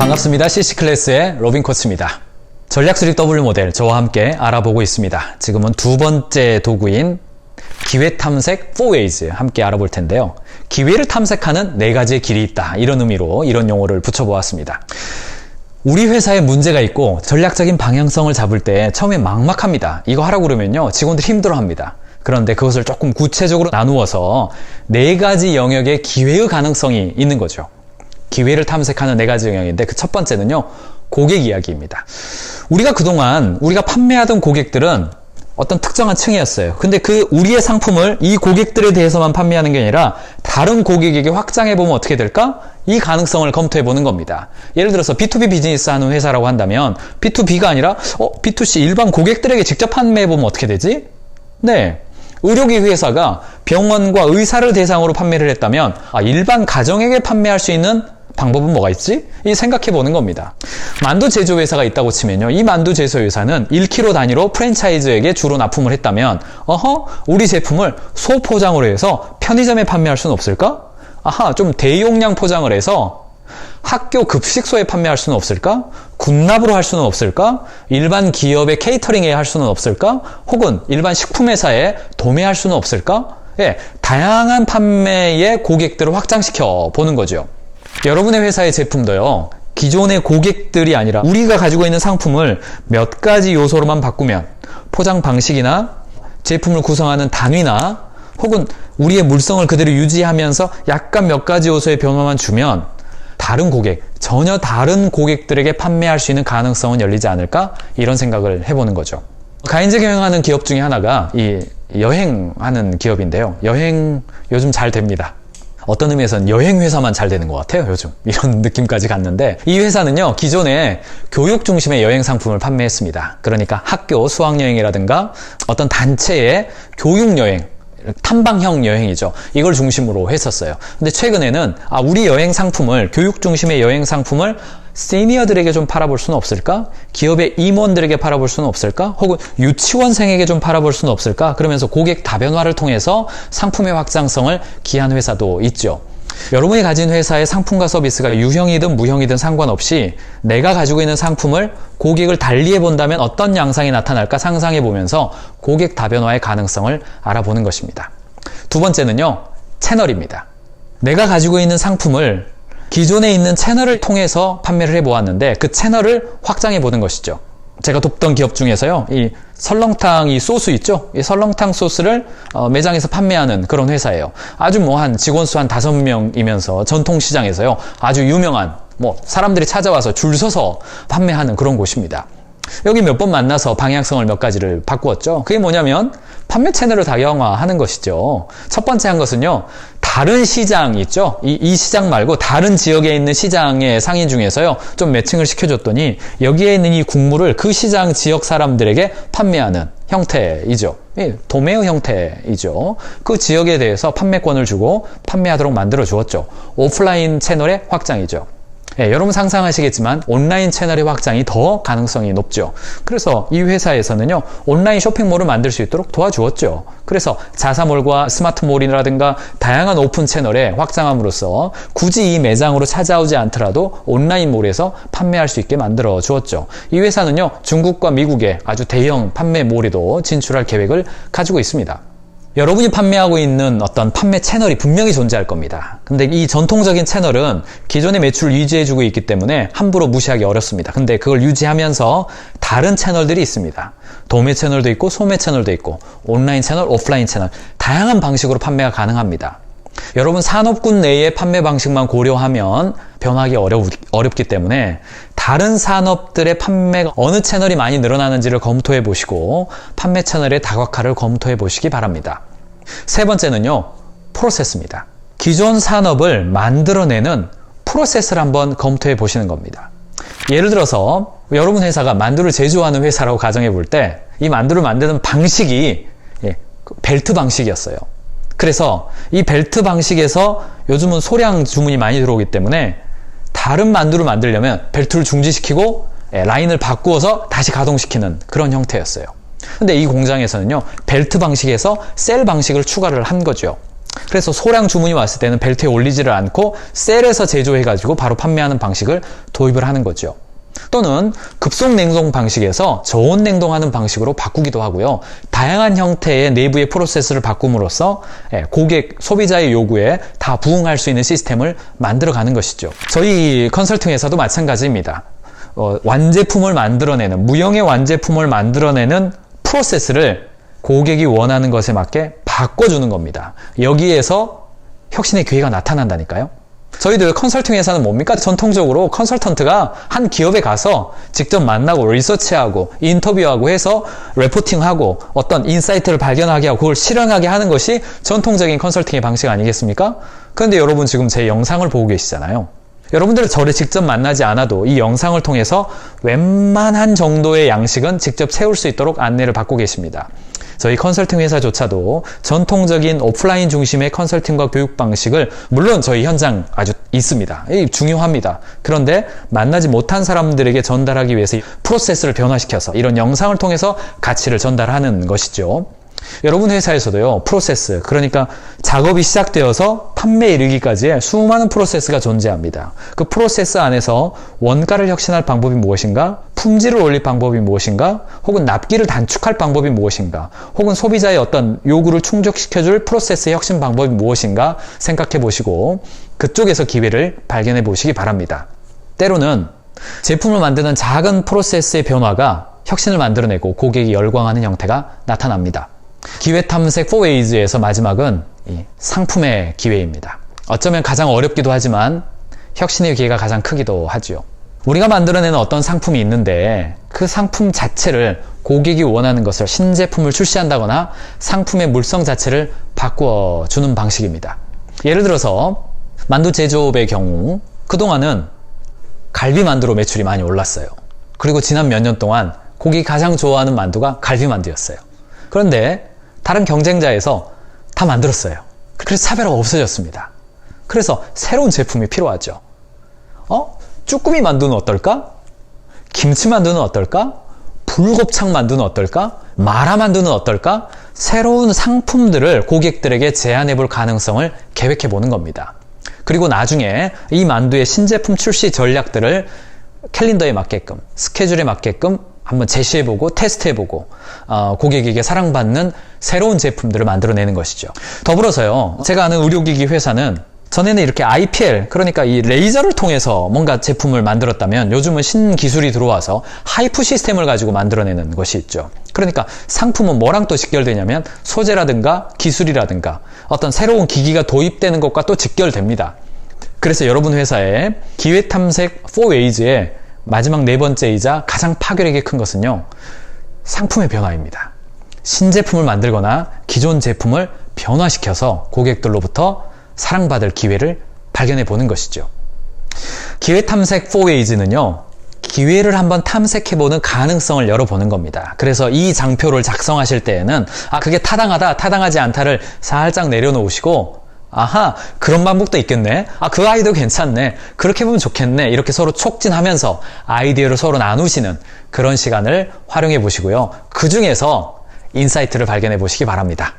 반갑습니다. CC클래스의 로빈 코치입니다. 전략수직 W 모델 저와 함께 알아보고 있습니다. 지금은 두 번째 도구인 기회 탐색 4ways 함께 알아볼 텐데요. 기회를 탐색하는 네 가지의 길이 있다. 이런 의미로 이런 용어를 붙여보았습니다. 우리 회사에 문제가 있고 전략적인 방향성을 잡을 때 처음에 막막합니다. 이거 하라고 그러면요, 직원들이 힘들어합니다. 그런데 그것을 조금 구체적으로 나누어서 네 가지 영역의 기회의 가능성이 있는 거죠. 기회를 탐색하는 네 가지 영역인데 그 첫 번째는요, 고객 이야기입니다. 우리가 그동안 우리가 판매하던 고객들은 어떤 특정한 층이었어요. 근데 그 우리의 상품을 이 고객들에 대해서만 판매하는 게 아니라 다른 고객에게 확장해보면 어떻게 될까? 이 가능성을 검토해보는 겁니다. 예를 들어서 B2B 비즈니스 하는 회사라고 한다면 B2B가 아니라 B2C 일반 고객들에게 직접 판매해보면 어떻게 되지? 네. 의료기 회사가 병원과 의사를 대상으로 판매를 했다면 일반 가정에게 판매할 수 있는 방법은 뭐가 있지? 이 생각해보는 겁니다. 만두 제조회사가 있다고 치면요, 이 만두 제조회사는 1kg 단위로 프랜차이즈에게 주로 납품을 했다면 우리 제품을 소포장으로 해서 편의점에 판매할 수는 없을까? 좀 대용량 포장을 해서 학교 급식소에 판매할 수는 없을까? 군납으로 할 수는 없을까? 일반 기업의 케이터링에 할 수는 없을까? 혹은 일반 식품회사에 도매할 수는 없을까? 예, 다양한 판매의 고객들을 확장시켜 보는 거죠. 여러분의 회사의 제품도요, 기존의 고객들이 아니라 우리가 가지고 있는 상품을 몇 가지 요소로만 바꾸면, 포장 방식이나 제품을 구성하는 단위나 혹은 우리의 물성을 그대로 유지하면서 약간 몇 가지 요소의 변화만 주면 다른 고객, 전혀 다른 고객들에게 판매할 수 있는 가능성은 열리지 않을까? 이런 생각을 해보는 거죠. 가인즈 경영하는 기업 중에 하나가 이 여행하는 기업인데요. 여행 요즘 잘 됩니다. 어떤 의미에서는 여행회사만 잘 되는 것 같아요, 요즘. 이런 느낌까지 갔는데, 이 회사는요, 기존에 교육 중심의 여행 상품을 판매했습니다. 그러니까 학교 수학여행이라든가 어떤 단체의 교육여행, 탐방형 여행이죠. 이걸 중심으로 했었어요. 근데 최근에는 우리 여행 상품을, 교육 중심의 여행 상품을 시니어들에게 좀 팔아볼 수는 없을까? 기업의 임원들에게 팔아볼 수는 없을까? 혹은 유치원생에게 좀 팔아볼 수는 없을까? 그러면서 고객 다변화를 통해서 상품의 확장성을 기한 회사도 있죠. 여러분이 가진 회사의 상품과 서비스가 유형이든 무형이든 상관없이 내가 가지고 있는 상품을 고객을 달리해 본다면 어떤 양상이 나타날까 상상해 보면서 고객 다변화의 가능성을 알아보는 것입니다. 두 번째는요, 채널입니다. 내가 가지고 있는 상품을 기존에 있는 채널을 통해서 판매를 해보았는데 그 채널을 확장해 보는 것이죠. 제가 돕던 기업 중에서요, 이 설렁탕 이 소스 있죠? 이 설렁탕 소스를 매장에서 판매하는 그런 회사예요. 아주 한 직원 수 한 5명이면서 전통시장에서요, 아주 유명한 사람들이 찾아와서 줄 서서 판매하는 그런 곳입니다. 여기 몇 번 만나서 방향성을 몇 가지를 바꾸었죠. 그게 뭐냐면 판매 채널을 다양화하는 것이죠. 첫 번째 한 것은요, 다른 시장 있죠? 이 시장 말고 다른 지역에 있는 시장의 상인 중에서요, 좀 매칭을 시켜줬더니 여기에 있는 이 국물을 그 시장 지역 사람들에게 판매하는 형태이죠. 도매의 형태이죠. 그 지역에 대해서 판매권을 주고 판매하도록 만들어 주었죠. 오프라인 채널의 확장이죠. 여러분 상상하시겠지만 온라인 채널의 확장이 더 가능성이 높죠. 그래서 이 회사에서는요, 온라인 쇼핑몰을 만들 수 있도록 도와주었죠. 그래서 자사몰과 스마트몰이라든가 다양한 오픈 채널에 확장함으로써 굳이 이 매장으로 찾아오지 않더라도 온라인몰에서 판매할 수 있게 만들어 주었죠. 이 회사는요, 중국과 미국에 아주 대형 판매몰에도 진출할 계획을 가지고 있습니다. 여러분이 판매하고 있는 어떤 판매 채널이 분명히 존재할 겁니다. 근데 이 전통적인 채널은 기존의 매출을 유지해주고 있기 때문에 함부로 무시하기 어렵습니다. 근데 그걸 유지하면서 다른 채널들이 있습니다. 도매 채널도 있고 소매 채널도 있고 온라인 채널, 오프라인 채널, 다양한 방식으로 판매가 가능합니다. 여러분 산업군 내의 판매 방식만 고려하면 변하기 어렵기 때문에 다른 산업들의 판매가 어느 채널이 많이 늘어나는지를 검토해 보시고 판매 채널의 다각화를 검토해 보시기 바랍니다. 세 번째는요, 프로세스입니다. 기존 산업을 만들어내는 프로세스를 한번 검토해 보시는 겁니다. 예를 들어서 여러분 회사가 만두를 제조하는 회사라고 가정해 볼 때 이 만두를 만드는 방식이 벨트 방식이었어요. 그래서 이 벨트 방식에서 요즘은 소량 주문이 많이 들어오기 때문에 다른 만두를 만들려면 벨트를 중지시키고 라인을 바꾸어서 다시 가동시키는 그런 형태였어요. 근데 이 공장에서는요, 벨트 방식에서 셀 방식을 추가를 한 거죠. 그래서 소량 주문이 왔을 때는 벨트에 올리지를 않고 셀에서 제조해가지고 바로 판매하는 방식을 도입을 하는 거죠. 또는 급속 냉동 방식에서 저온 냉동하는 방식으로 바꾸기도 하고요. 다양한 형태의 내부의 프로세스를 바꿈으로써 고객, 소비자의 요구에 다 부응할 수 있는 시스템을 만들어가는 것이죠. 저희 컨설팅 회사도 마찬가지입니다. 완제품을 만들어내는, 무형의 완제품을 만들어내는 프로세스를 고객이 원하는 것에 맞게 바꿔주는 겁니다. 여기에서 혁신의 기회가 나타난다니까요. 저희들 컨설팅 회사는 뭡니까? 전통적으로 컨설턴트가 한 기업에 가서 직접 만나고 리서치하고 인터뷰하고 해서 레포팅하고 어떤 인사이트를 발견하게 하고 그걸 실행하게 하는 것이 전통적인 컨설팅의 방식 아니겠습니까? 그런데 여러분 지금 제 영상을 보고 계시잖아요. 여러분들은 저를 직접 만나지 않아도 이 영상을 통해서 웬만한 정도의 양식은 직접 세울 수 있도록 안내를 받고 계십니다. 저희 컨설팅 회사조차도 전통적인 오프라인 중심의 컨설팅과 교육 방식을 물론 저희 현장 아주 있습니다. 중요합니다. 그런데 만나지 못한 사람들에게 전달하기 위해서 프로세스를 변화시켜서 이런 영상을 통해서 가치를 전달하는 것이죠. 여러분 회사에서도요, 프로세스, 그러니까 작업이 시작되어서 판매에 이르기까지의 수많은 프로세스가 존재합니다. 그 프로세스 안에서 원가를 혁신할 방법이 무엇인가? 품질을 올릴 방법이 무엇인가? 혹은 납기를 단축할 방법이 무엇인가? 혹은 소비자의 어떤 요구를 충족시켜줄 프로세스의 혁신 방법이 무엇인가? 생각해 보시고 그쪽에서 기회를 발견해 보시기 바랍니다. 때로는 제품을 만드는 작은 프로세스의 변화가 혁신을 만들어내고 고객이 열광하는 형태가 나타납니다. 기회 탐색 4Ways에서 마지막은 이 상품의 기회입니다. 어쩌면 가장 어렵기도 하지만 혁신의 기회가 가장 크기도 하죠. 우리가 만들어내는 어떤 상품이 있는데 그 상품 자체를 고객이 원하는 것을 신제품을 출시한다거나 상품의 물성 자체를 바꾸어 주는 방식입니다. 예를 들어서 만두 제조업의 경우 그동안은 갈비만두로 매출이 많이 올랐어요. 그리고 지난 몇 년 동안 고객이 가장 좋아하는 만두가 갈비만두였어요. 그런데 다른 경쟁자에서 다 만들었어요. 그래서 차별화가 없어졌습니다. 그래서 새로운 제품이 필요하죠. 쭈꾸미 만두는 어떨까? 김치 만두는 어떨까? 불곱창 만두는 어떨까? 마라 만두는 어떨까? 새로운 상품들을 고객들에게 제안해 볼 가능성을 계획해 보는 겁니다. 그리고 나중에 이 만두의 신제품 출시 전략들을 캘린더에 맞게끔, 스케줄에 맞게끔 한번 제시해보고 테스트해보고 고객에게 사랑받는 새로운 제품들을 만들어내는 것이죠. 더불어서요, 제가 아는 의료기기 회사는 전에는 이렇게 IPL, 그러니까 이 레이저를 통해서 뭔가 제품을 만들었다면 요즘은 신기술이 들어와서 하이프 시스템을 가지고 만들어내는 것이 있죠. 그러니까 상품은 뭐랑 또 직결되냐면 소재라든가 기술이라든가 어떤 새로운 기기가 도입되는 것과 또 직결됩니다. 그래서 여러분 회사의 기회탐색 4Ways의 마지막 네 번째이자 가장 파괴력이 큰 것은요, 상품의 변화입니다. 신제품을 만들거나 기존 제품을 변화시켜서 고객들로부터 사랑받을 기회를 발견해 보는 것이죠. 기회 탐색 4Ways는요, 기회를 한번 탐색해보는 가능성을 열어보는 겁니다. 그래서 이 장표를 작성하실 때에는 그게 타당하다, 타당하지 않다를 살짝 내려놓으시고 아하, 그런 방법도 있겠네. 그 아이디어 괜찮네. 그렇게 보면 좋겠네. 이렇게 서로 촉진하면서 아이디어를 서로 나누시는 그런 시간을 활용해 보시고요. 그 중에서 인사이트를 발견해 보시기 바랍니다.